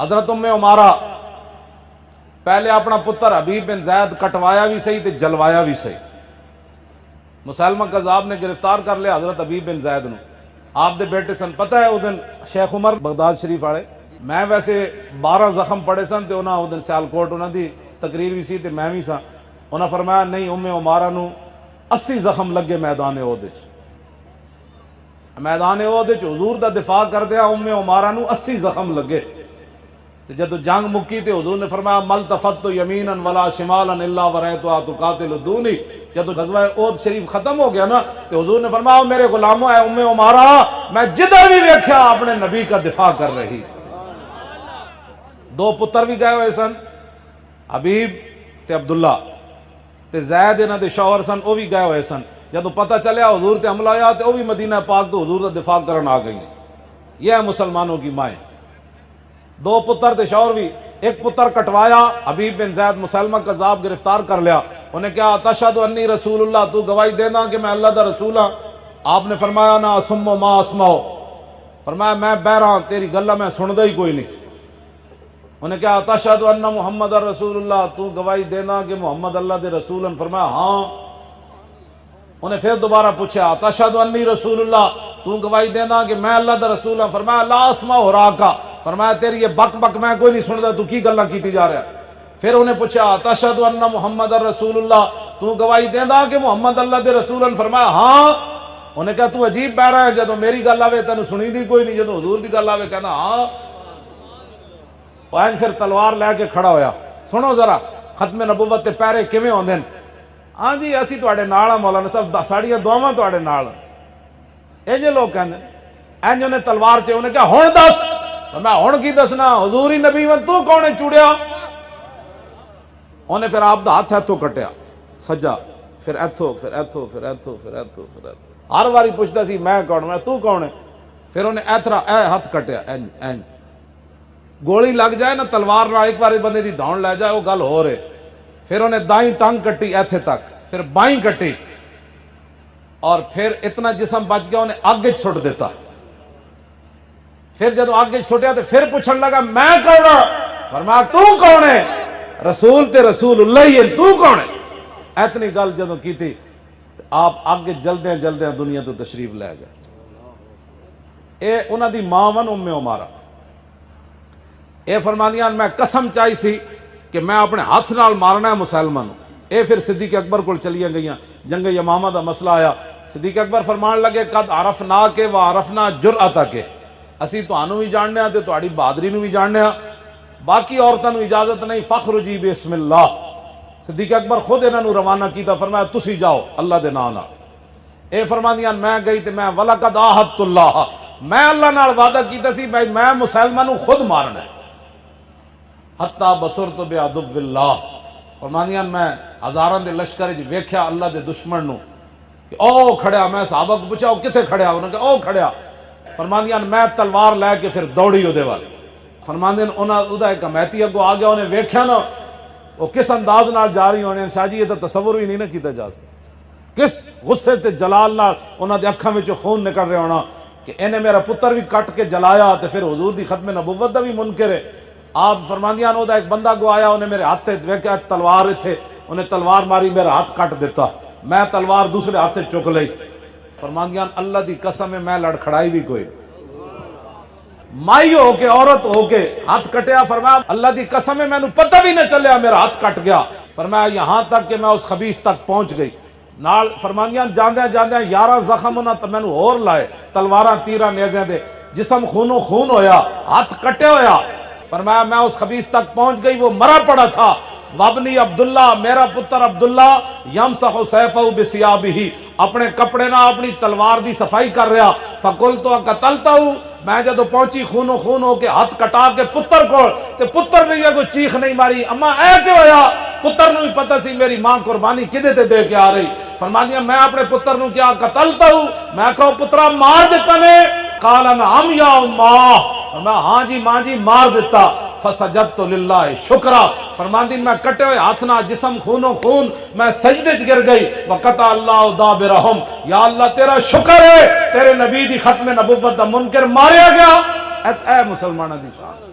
حضرت عمارہ پہلے اپنا پتر حبیب بن زید کٹوایا بھی صحیح تے جلوایا بھی صحیح. مسلمہ قذاب نے گرفتار کر لیا حضرت حبیب بن زید نو. آپ دے بیٹے سن. پتہ ہے اس دن شیخ عمر بغداد شریف والے میں ویسے 12 زخم پڑے سن تے انہاں اس دن سیالکوٹ انہاں دی تقریر بھی سی تے میں بھی سا. انہاں فرمایا نہیں عمارہ نو 80 زخم لگے میدان احد وچ. میدان احد وچ حضور دا دفاع کردیا عمارہ نو 80 زخم لگے. جدو جنگ مکی تے حضور نے فرمایا ملتفت یمینا ولا شمالا الا ورأیتها تقاتل دونی. جدو غزوہ احد شریف ختم ہو گیا نا تے حضور نے فرمایا میرے غلاموں اے عمارہ میں جدھر بھی ویکھیا اپنے نبی کا دفاع کر رہی تھی. 2 پتر بھی گئے ہوئے سن حبیب تے عبداللہ تے زید انہاں دے شوہر سن وہ بھی گئے ہوئے سن. جدو پتہ چلیا حضور تے حملہ ہویا تے وہ بھی مدینہ پاک تو حضور دا دفاع کرن آ گئی. یہ ہے مسلمانوں کی مائیں. 2 پتر تے شوہر بھی. ایک پتر کٹوایا حبیب بن زید مسلمہ قذاب گرفتار کر لیا. انہیں کہا تشہد انی رسول اللہ تو گواہی دینا کہ میں اللہ دا رسول ہاں. آپ نے فرمایا نا اسم ما اسمعو. فرمایا میں بہرا تیری گلہ میں سندا ہی کوئی نہیں. انہیں کہا تشہد ان محمد رسول اللہ تو گواہی دینا کہ محمد اللہ دے رسول ہیں. فرمایا ہاں. انہیں پھر دوبارہ پوچھا تشہد انی رسول اللہ تو گواہی دینا کہ میں اللہ دا رسول ہوں. فرمایا لا اسمع راکا. فرمایا تیری یہ بک بک میں کوئی نہیں سندا تو کی گلاں کیتی جا رہا. پھر انہیں پوچھا تشہد ان محمد رسول اللہ تو گواہی دینا کہ محمد اللہ دے رسول ہیں. فرمایا ہاں. انہیں کہا تو عجیب بہرا ہے جدو میری گل آوے تینوں سنی دی کوئی نہیں, جدو حضور دی گل آوے کہنا ہاں. پھر تلوار لے کے کھڑا ہویا. سنو ذرا ختم نبوت تے پیرے کیویں ہوندے نے. ہاں جی اسی تواڈے نال ہاں مولانا صاحب ساڈیاں دعاواں تواڈے نال. انج لوگ کہندے انج نے تلوار چ انہیں کہا ہن دس. میں ہن کی دسنا حضور ہی نبی ون تو کون ہے چوڑیا. انہیں پھر آپ دا ہاتھ ایتھوں کٹیا سجا پھر ایتھوں پھر ایتھوں پھر ایتھوں پھر ایتھوں پھر ایتھوں. ہر واری پوچھدا سی میں کون میں تو کون ہے. پھر انہیں ایتھرا اے ہاتھ کٹیا انج انج. گولی لگ جائے نا تلوار نال ایک بار بندے دی دھون لے جائے وہ گل ہو رہے. پھر انہیں دائیں ٹانگ کٹی ایتھے تک پھر بائیں کٹی اور پھر اتنا جسم بچ گیا انہیں آگے سٹ دیتا. پھر جدو آگے سٹیا تو پھر پوچھن لگا میں کون ہوں. فرمایا تو کون ہے. رسول تے رسول اللہ ہی ہے تو کون ہے. اتنی گل جدو کی تھی آپ آگے جلدیں جلدیں دنیا تو تشریف لے گئے. اے انہاں دی ماں ون عمارہ اے فرماندیاں میں قسم چاہی سی کہ میں اپنے ہاتھ نال مارنا ہے مسلمان. اے پھر صدیق اکبر کو چلیاں گئیاں. جنگ یمامہ دا مسئلہ آیا. صدیق اکبر فرمان لگے قد عرفنا کے وعرفنا جرأت کے. اسی تانوں بھی جاننے ہاں تے تہاڈی بہادری نو بھی جاننے ہاں. باقی عورتاں نو اجازت نہیں. فخرجی بسم اللہ. صدیق اکبر خود انہاں نو روانہ کیتا. فرمایا تسی جاؤ اللہ دے نام نال. اے فرماندیاں میں گئی تے میں ولقد عاہدت اللہ میں اللہ نال وعدہ کیتا سی بھائی میں مسلمان نو خود مارنا ہے. حتی بصرت بعدو اللہ. فرماندیاں میں ہزاراں دے لشکر وچ ویکھیا اللہ دے دشمن نو کہ او کھڑیا. میں صحابہ کو پوچھا او کتے کھڑیا. انہوں نے کہا او کھڑیا. فرماندیاں میں تلوار لے کے پھر دوڑی او دے وال. فرماندیاں انہاں دا ایک امیتی اگو آ گیا. انہیں ویکھیا نا وہ کس انداز نال جا رہی ہونے. شاہ جی یہ تو تصور ہی نہیں نہ کیتا جا سکتا. کس غصے تے جلال نال انہاں دے اکھاں وچوں خون نکل رہا ہونا کہ انہیں میرا پتر بھی کٹ کے جلایا تے پھر حضور دی ختم نبوت دا بھی منکر ہے. آپ فرماندیاں نو دا ایک بندہ کو آیا. انہیں میرے ہاتھ تے ویکھیا تلوار تھے. انہیں تلوار ماری میرا ہاتھ کٹ دیتا. میں تلوار دوسرے ہاتھ تے چک لئی. فرماندیاں اللہ دی قسم میں لڑکھڑائی بھی کوئی مائی ہو کے عورت ہو کے ہاتھ کٹیا. فرمایا اللہ دی قسم میں نے پتہ بھی نہ چلیا میرا ہاتھ کٹ گیا. فرمایا یہاں تک کہ میں اس خبیث تک پہنچ گئی. نال فرماندیاں جاندیاں جاندیاں 11 زخم انہاں تے مینوں ہور لائے تلواراں تیراں نیزیاں دے. جسم خونوں خون ہویا ہاتھ کٹے ہویا. فرمایا میں اس خبیث تک پہنچ گئی. وہ مرا پڑا تھا. وابنی عبداللہ میرا پتر عبداللہ یمسح سیفہ بثیابہ اپنے کپڑے نہ اپنی تلوار دی صفائی کر رہا. فقلت قتلتہ میں جدو پہنچی خونوں خون ہو کے ہاتھ کٹا کے پتر کو تے پتر نے کوئی چیخ نہیں ماری. اما اے کیوں ہویا. پتر نو بھی پتہ سی میری ماں قربانی کدے تے دے کے آ رہی. فرماندیاں میں اپنے پتر نو کیا قتلتہ میں کہو پترا مار دیتا نے. قال نعم یا اماں میں ہاں جی ماں جی مار دیتا. فسجدت للہ شکرا. فرماندی میں کٹے ہوئے ہاتھ نہ جسم خونوں خون میں سجدے چ گر گئی. وقطع اللہ دابرہم یا اللہ تیرا شکر ہے تیرے نبی دی ختم نبوت دا منکر ماریا گیا. اے مسلمانہ دی شان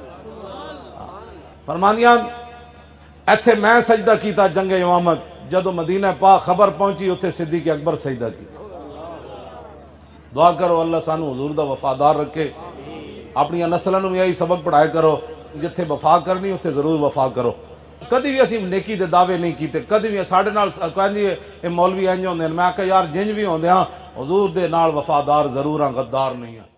فرماندیاں ایتھے میں سجدہ کیتا جنگ امامت، جدو مدینہ پاک خبر پہنچی اتھے صدیق اکبر سجدہ کیتا۔ دعا کرو اللہ سانو حضور دا وفادار رکھے، اپنی نسلوں میں یہی سبق پڑھائے کرو، جتھے وفا کرنی اتھے ضرور وفا کرو۔ کدی بھی اسی نیکی دے دعوے نہیں کیتے، کدی بھی ساڑھے نال کہندی اے مولوی انج ہوندے ہیں، میں کہا یار جنج بھی ہوندے ہاں حضور دے نال وفادار ضرور ہاں، غدار نہیں ہاں۔